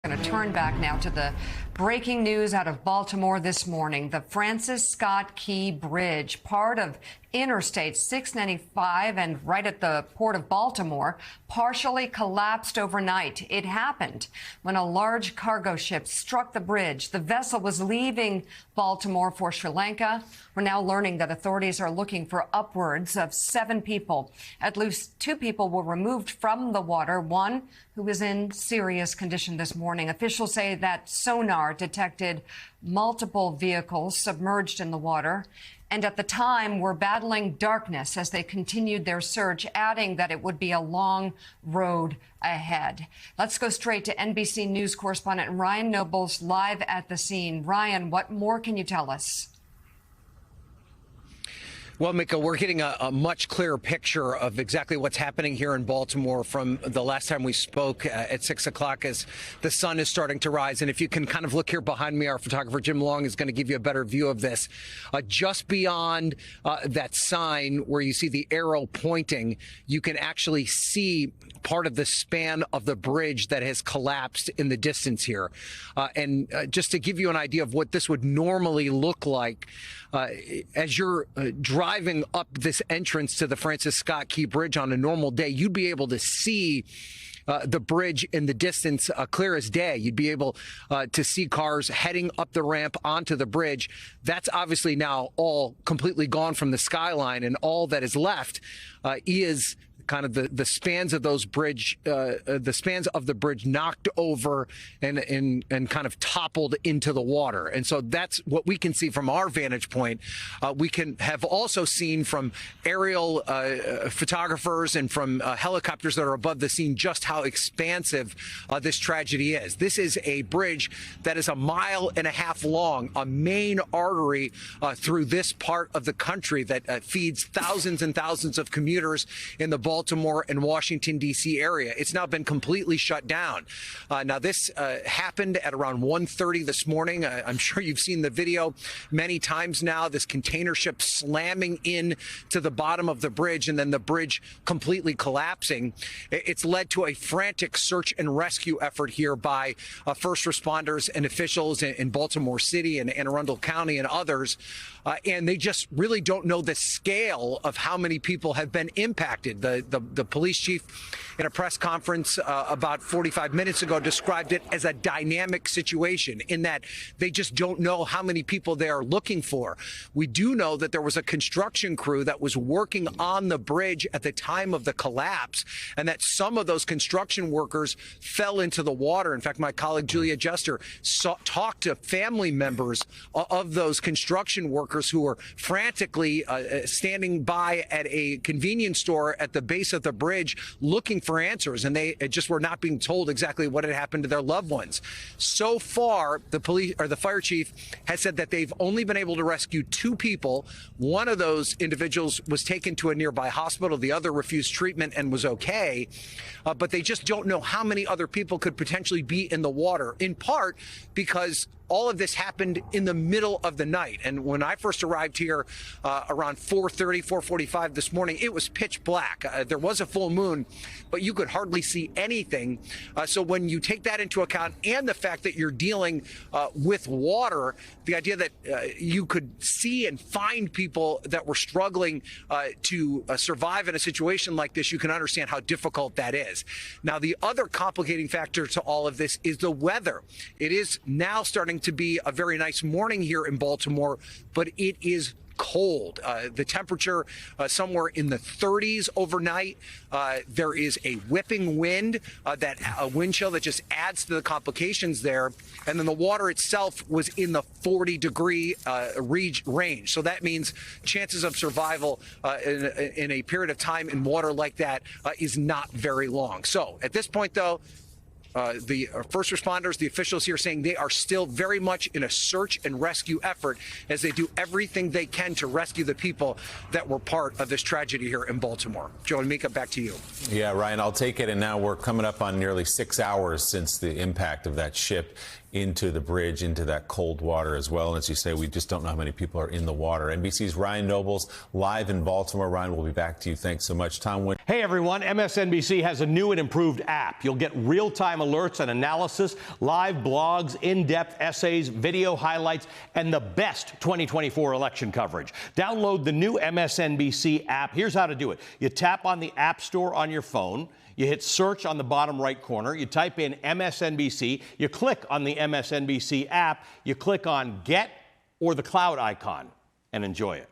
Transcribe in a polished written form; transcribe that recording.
Going to turn back now to the breaking news out of Baltimore this morning. The Francis Scott Key Bridge, part of Interstate 695 and right at the Port of Baltimore, partially collapsed overnight. It happened when a large cargo ship struck the bridge. The vessel was leaving Baltimore for Sri Lanka. We're now learning that authorities are looking for upwards of 7 people. At least 2 people were removed from the water, one who was in serious condition this morning. Officials say that sonar detected multiple vehicles submerged in the water, and at the time were battling darkness as they continued their search, adding that it would be a long road ahead. Let's go straight to NBC News correspondent Ryan Nobles live at the scene. Ryan, what more can you tell us? Well, Mika, we're getting a much clearer picture of exactly what's happening here in Baltimore from the last time we spoke at 6 o'clock as the sun is starting to rise. And if you can kind of look here behind me, our photographer Jim Long is going to give you a better view of this. Just beyond that sign where you see the arrow pointing, you can actually see part of the span of the bridge that has collapsed in the distance here. And just to give you an idea of what this would normally look like, as you're driving up this entrance to the Francis Scott Key Bridge on a normal day, you'd be able to see the bridge in the distance clear as day. You'd be able to see cars heading up the ramp onto the bridge. That's obviously now all completely gone from the skyline, and all that is left is kind of the spans of those bridge, the spans of the bridge knocked over and kind of toppled into the water. And so that's what we can see from our vantage point. We can have also seen from aerial photographers and from helicopters that are above the scene just how expansive this tragedy is. This is a bridge that is 1.5 miles long, a main artery through this part of the country that feeds thousands and thousands of commuters in the Baltimore and Washington, D.C. area. It's now been completely shut down. Now, this happened at around 1:30 this morning. I'm sure you've seen the video many times now, this container ship slamming in to the bottom of the bridge and then the bridge completely collapsing. It's led to a frantic search and rescue effort here by first responders and officials in Baltimore City and Anne Arundel County and others. And they just really don't know the scale of how many people have been impacted. The police chief in a press conference about 45 minutes ago described it as a dynamic situation in that they just don't know how many people they are looking for. We do know that there was a construction crew that was working on the bridge at the time of the collapse, and that some of those construction workers fell into the water. In fact, my colleague Julia Jester talked to family members of those construction workers who were frantically standing by at a convenience store at the base of the bridge looking for answers, and they just were not being told exactly what had happened to their loved ones. So far, the police or the fire chief has said that they've only been able to rescue 2 people. One of those individuals was taken to a nearby hospital. The other refused treatment and was okay. But they just don't know how many other people could potentially be in the water, in part because all of this happened in the middle of the night. And when I first arrived here around 4:30, 4:45 this morning, it was pitch black. There was a full moon, but you could hardly see anything. So when you take that into account and the fact that you're dealing with water, the idea that you could see and find people that were struggling to survive in a situation like this, you can understand how difficult that is. Now, the other complicating factor to all of this is the weather. It is now starting to be a very nice morning here in Baltimore, but it is cold. The temperature somewhere in the 30s overnight. There is a whipping wind, that wind chill that just adds to the complications there. And then the water itself was in the 40-degree range. So that means chances of survival in a period of time in water like that is not very long. So at this point, though, the first responders, the officials here saying they are still very much in a search and rescue effort as they do everything they can to rescue the people that were part of this tragedy here in Baltimore. Joe and Mika, back to you. Yeah, Ryan, I'll take it. And now we're coming up on nearly 6 hours since the impact of that ship into the bridge, into that cold water as well. And as you say, we just don't know how many people are in the water. NBC's Ryan Nobles live in Baltimore. Ryan, we'll be back to you. Thanks so much. Tom Wynn. Hey, everyone. MSNBC has a new and improved app. You'll get real-time real-time alerts and analysis, live blogs, in-depth essays, video highlights, and the best 2024 election coverage. Download the new MSNBC app. Here's how to do it. You tap on the App Store on your phone. You hit search on the bottom right corner. You type in MSNBC. You click on the MSNBC app. You click on Get or the cloud icon and enjoy it.